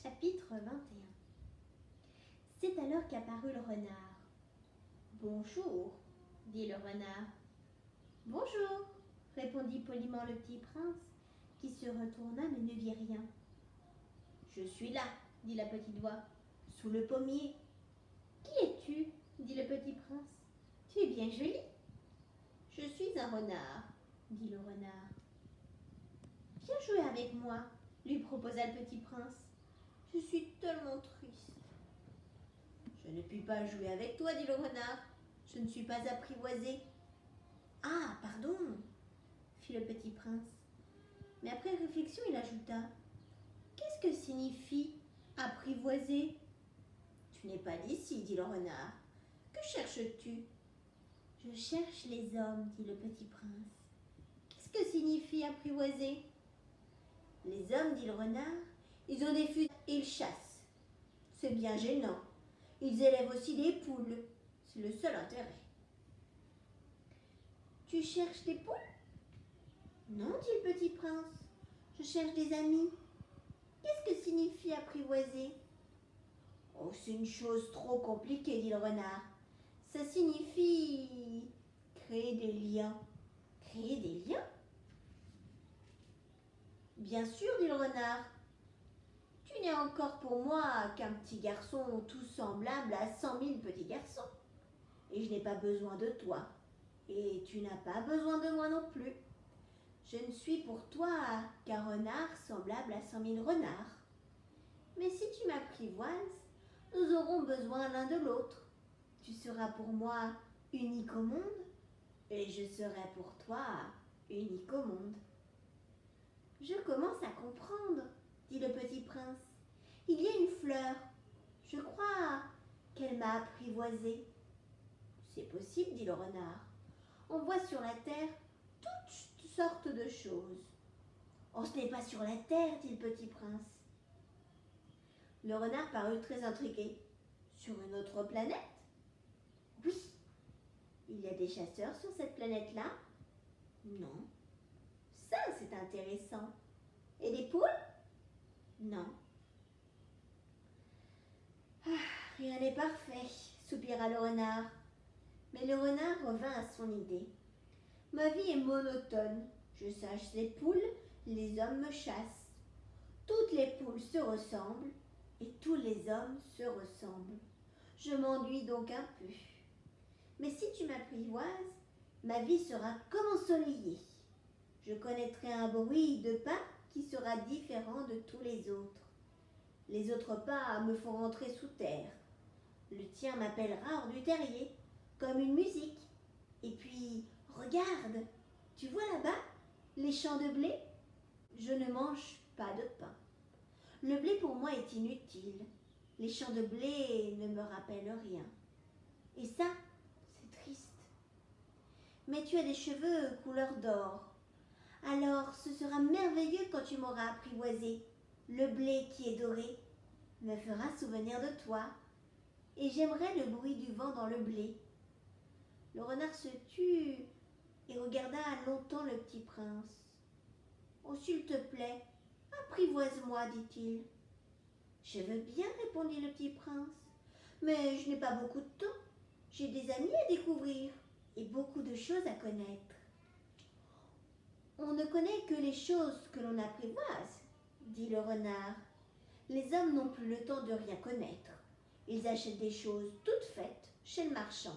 Chapitre 21. C'est alors qu'apparut le renard. « Bonjour, dit le renard. « Bonjour, répondit poliment le petit prince, qui se retourna mais ne vit rien. « Je suis là, dit la petite voix, sous le pommier. »« Qui es-tu » dit le petit prince. « Tu es bien joli. »« Je suis un renard, dit le renard. »« Viens jouer avec moi, lui proposa le petit prince. Je suis tellement triste. »« Je ne puis pas jouer avec toi, dit le renard. Je ne suis pas apprivoisé. »« Ah, pardon, fit le petit prince. Mais après réflexion, il ajouta. Qu'est-ce que signifie apprivoiser ? Tu n'es pas d'ici, dit le renard. Que cherches-tu ? Je cherche les hommes, dit le petit prince. Qu'est-ce que signifie apprivoiser ? Les hommes, dit le renard, ils ont des fusils et ils chassent. C'est bien gênant. Ils élèvent aussi des poules. C'est le seul intérêt. Tu cherches des poules ? Non, dit le petit prince. Je cherche des amis. Qu'est-ce que signifie apprivoiser ? Oh, c'est une chose trop compliquée, dit le renard. Ça signifie créer des liens. Créer des liens ? Bien sûr, dit le renard. Tu n'es encore pour moi qu'un petit garçon tout semblable à 100 000 petits garçons. Et je n'ai pas besoin de toi. Et tu n'as pas besoin de moi non plus. Je ne suis pour toi qu'un renard semblable à 100 000 renards. Mais si tu m'apprivoises, nous aurons besoin l'un de l'autre. Tu seras pour moi unique au monde, et je serai pour toi unique au monde. Je commence à comprendre, dit le petit prince. Il y a une fleur. Je crois qu'elle m'a apprivoisé. C'est possible, dit le renard. On voit sur la terre toutes sortes de choses. Oh, ce n'est pas sur la terre, dit le petit prince. Le renard parut très intrigué. Sur une autre planète ? Oui. Il y a des chasseurs sur cette planète-là ? Non. Ça, c'est intéressant. Et des poules ? Non. Ah, rien n'est parfait, soupira le renard. Mais le renard revint à son idée. Ma vie est monotone. Je chasse les poules, les hommes me chassent. Toutes les poules se ressemblent et tous les hommes se ressemblent. Je m'ennuie donc un peu. Mais si tu m'apprivoises, ma vie sera comme ensoleillée. Je connaîtrai un bruit de pas qui sera différent de tous les autres. Les autres pas me font rentrer sous terre. Le tien m'appellera hors du terrier, comme une musique. Et puis, regarde, tu vois là-bas les champs de blé ? Je ne mange pas de pain. Le blé pour moi est inutile. Les champs de blé ne me rappellent rien. Et ça, c'est triste. Mais tu as des cheveux couleur d'or. Alors ce sera merveilleux quand tu m'auras apprivoisé. Le blé qui est doré me fera souvenir de toi. Et j'aimerais le bruit du vent dans le blé. Le renard se tut et regarda longtemps le petit prince. « Oh, s'il te plaît, apprivoise-moi, dit-il. »« Je veux bien, répondit le petit prince, mais je n'ai pas beaucoup de temps. J'ai des amis à découvrir et beaucoup de choses à connaître. »« On ne connaît que les choses que l'on apprivoise, dit le renard. Les hommes n'ont plus le temps de rien connaître. Ils achètent des choses toutes faites chez le marchand.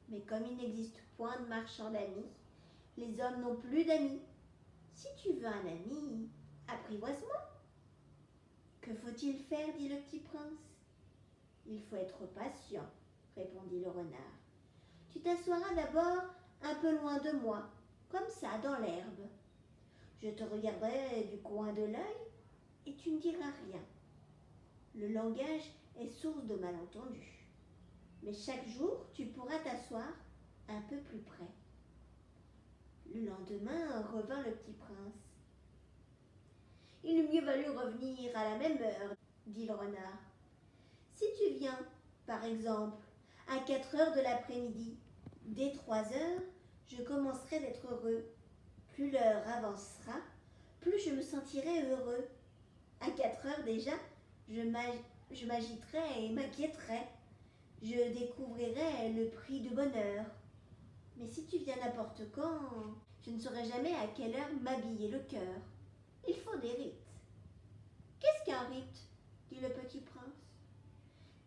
Mais comme il n'existe point de marchand d'amis, les hommes n'ont plus d'amis. Si tu veux un ami, apprivoise-moi. »« Que faut-il faire, dit le petit prince. »« Il faut être patient, répondit le renard. Tu t'assoiras d'abord un peu loin de moi, comme ça, dans l'herbe. Je te regarderai du coin de l'œil et tu ne diras rien. Le langage est source de malentendus. Mais chaque jour, tu pourras t'asseoir un peu plus près. » Le lendemain revint le petit prince. « Il eût mieux valu revenir à la même heure, dit le renard. Si tu viens, par exemple, à 4 heures de l'après-midi, dès 3 heures, je commencerai d'être heureux. Plus l'heure avancera, plus je me sentirai heureux. À 4 heures déjà, Je m'agiterai et m'inquiéterai. Je découvrirai le prix du bonheur. Mais si tu viens n'importe quand, je ne saurai jamais à quelle heure m'habiller le cœur. Il faut des rites. Qu'est-ce qu'un rite? Dit le petit prince.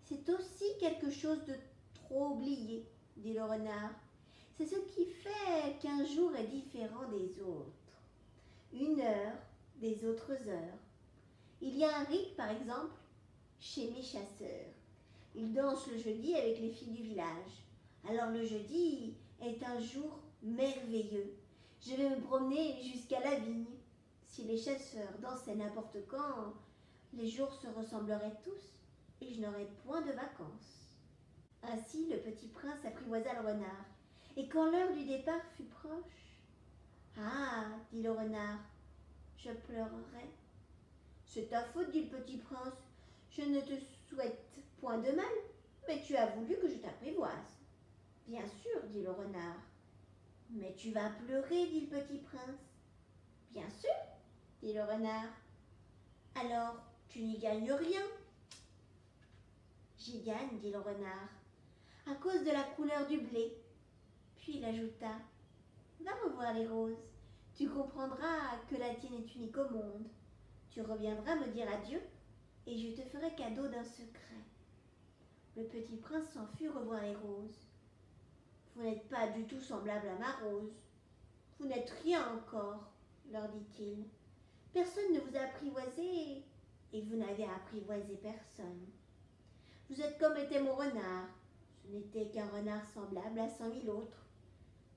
C'est aussi quelque chose de trop oublié, dit le renard. C'est ce qui fait qu'un jour est différent des autres. Une heure des autres heures. Il y a un rite, par exemple, chez mes chasseurs. Ils dansent le jeudi avec les filles du village. Alors le jeudi est un jour merveilleux. Je vais me promener jusqu'à la vigne. Si les chasseurs dansaient n'importe quand, les jours se ressembleraient tous et je n'aurais point de vacances. Ainsi le petit prince apprivoisa le renard. Et quand l'heure du départ fut proche, « Ah, dit le renard, je pleurerai. »« C'est ta faute, dit le petit prince. Je ne te souhaite point de mal, mais tu as voulu que je t'apprivoise. »« Bien sûr, dit le renard. »« Mais tu vas pleurer, dit le petit prince. »« Bien sûr, dit le renard. »« Alors, tu n'y gagnes rien. »« J'y gagne, dit le renard, à cause de la couleur du blé. » Puis il ajouta, « Va revoir les roses. Tu comprendras que la tienne est unique au monde. Tu reviendras me dire adieu et je te ferai cadeau d'un secret. » Le petit prince s'en fut revoir les roses. « Vous n'êtes pas du tout semblable à ma rose. Vous n'êtes rien encore, leur dit-il. Personne ne vous a apprivoisé et vous n'avez apprivoisé personne. Vous êtes comme était mon renard. Ce n'était qu'un renard semblable à 100 000 autres.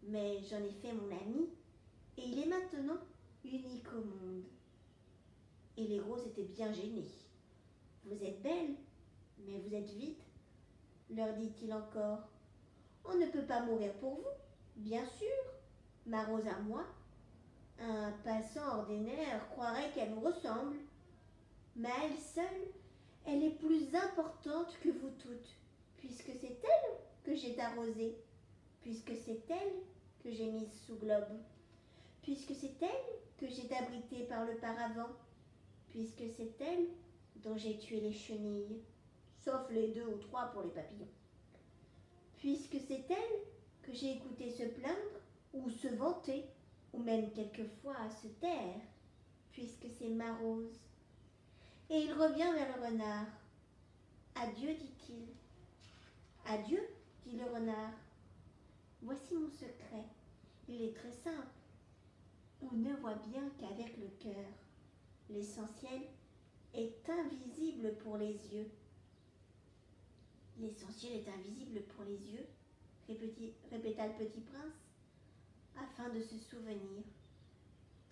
Mais j'en ai fait mon ami et il est maintenant unique au monde. » Et les roses étaient bien gênées. « Vous êtes belle, mais vous êtes vide, leur dit-il encore. On ne peut pas mourir pour vous, bien sûr, ma rose à moi. Un passant ordinaire croirait qu'elle vous ressemble. Mais à elle seule, elle est plus importante que vous toutes, puisque c'est elle que j'ai arrosée, puisque c'est elle que j'ai mise sous globe, puisque c'est elle que j'ai abritée par le paravent, puisque c'est elle dont j'ai tué les chenilles, sauf les 2 ou 3 pour les papillons, puisque c'est elle que j'ai écouté se plaindre ou se vanter, ou même quelquefois se taire, puisque c'est ma rose. Et il revient vers le renard. « Adieu, dit-il. »« Adieu, dit le renard. Voici mon secret. Il est très simple. On ne voit bien qu'avec le cœur. L'essentiel est invisible pour les yeux. » « L'essentiel est invisible pour les yeux, répéta le petit prince, afin de se souvenir.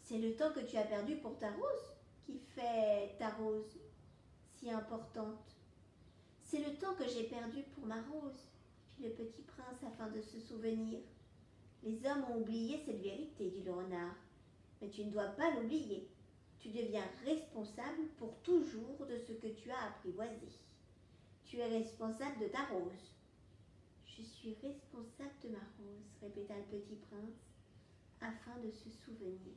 C'est le temps que tu as perdu pour ta rose qui fait ta rose si importante. C'est le temps que j'ai perdu pour ma rose, fit le petit prince afin de se souvenir. Les hommes ont oublié cette vérité, dit le renard, mais tu ne dois pas l'oublier. Tu deviens responsable pour toujours de ce que tu as apprivoisé. Tu es responsable de ta rose. Je suis responsable de ma rose, répéta le petit prince, afin de se souvenir.